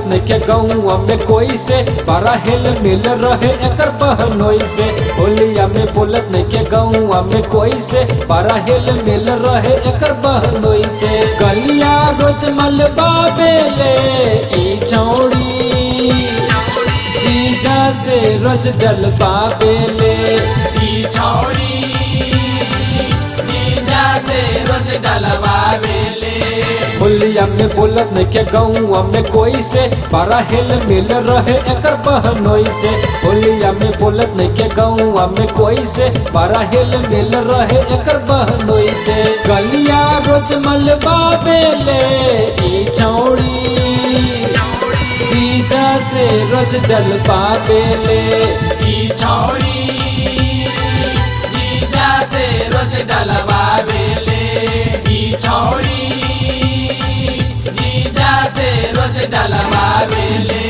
नहीं के गौआ में कोई से बारा हिल मिल रहे एकर बहनोई से। होलिया में बोलत नहीं के गौआ में कोई से बारा हिल मिल रहे एकर बहनोई से। गलिया रोज मलबा बेले ई छौड़ी जीजा से रोज डलबा बेले ई छौड़ी जीजा से रोज डलबा बेले। होलिया में बोलत नहीं के गौआ में कोई से बारा हिल मिल रहे एकर बहनोई से। होलिया में बोलत नहीं के गौआ में कोई से बारा हिल मिल रहे एकर बहनोई से। गलिया रोज मलबा बेले ई छौड़ी जीजा से रोज डलबा बेले ई छौड़ी जीजा से रोज डलबा बेले। ई छौड़ी जीजा से रोज डलबा बेले।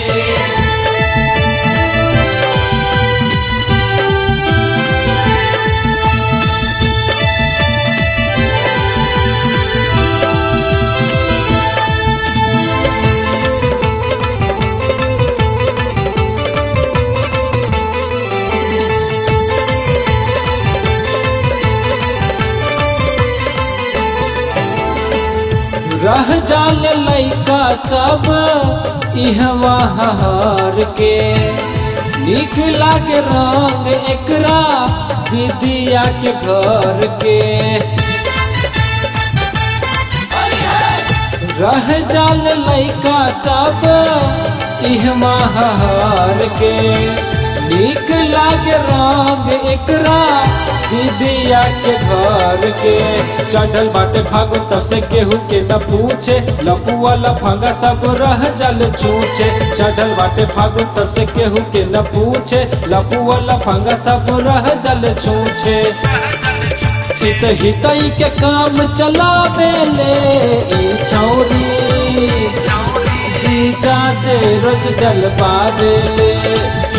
रह जाल लैका सब इहवा हार के निक लागे रंग एकरा दीदिया के घर के। रह जाल लैका सब इहवा हार के निक लागे रंग एकरा दीदिया के घर के। चढ़ल बाटे फागुन तब से केहू के न पूछे लपुआ लफंगा सब रह जल छूछे। चढ़ल बाटे फागुन तब से केहू के न पूछे लपुआ लफंगा सब रह जल छूछे। हित हितई के काम चला बेले ई छौरी जीजा से रोज डलबा बेले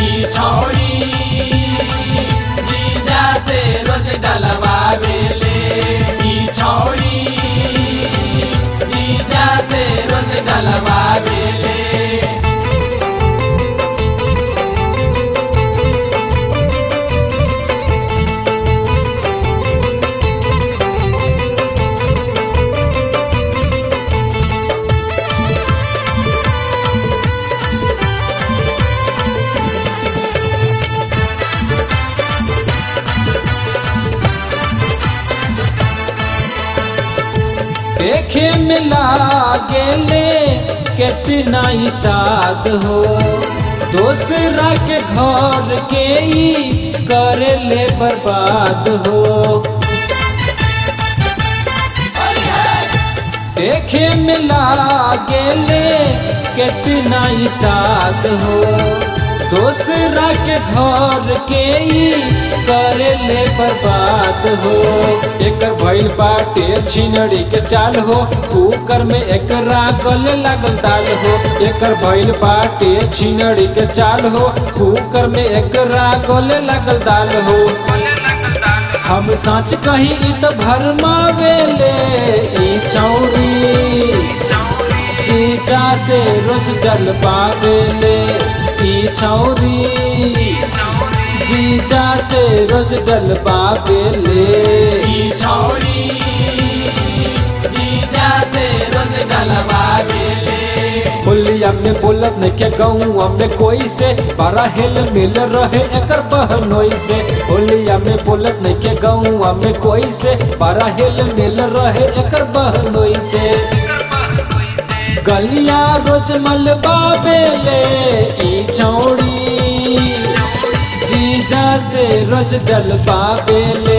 ई छौड़ी जीजा से रोज डलबा बेले। ई छौड़ी जीजा से रोज डलबा बेले। देखे में लागेले कितना ही साद हो दूसरा के घर के ही कर ले बर्बाद हो। देखे में लागेले कितना ही साद हो दूसरा के घर के ही कर ले बर्बाद हो। एकर भइल बाटे छिनड़ी के चाल हो कुकर में एकरा गले लागल दाल हो। एकर भइल बाटे छिनड़ी के चाल हो कुकर में एकरा गले लागल दाल हो। हम सच कही इ त भरमावेले ई छौरी जीजा से रोज डलबा बेले ई छौरी जीजा से रोज डलबा बेले। ई छौड़ी जीजा से रोज डलबा बेले। होलिया में बोलत नहीं के गौआ में कोई से बारा हिल मिल रहे एकर बहनोई से। होलिया में बोलत नहीं के गौआ में कोई से बारा हिल मिल रहे एकर बहनोई से। गलिया रोज मलबा बेले ई छौड़ी जीजा से रोज डलबा बेले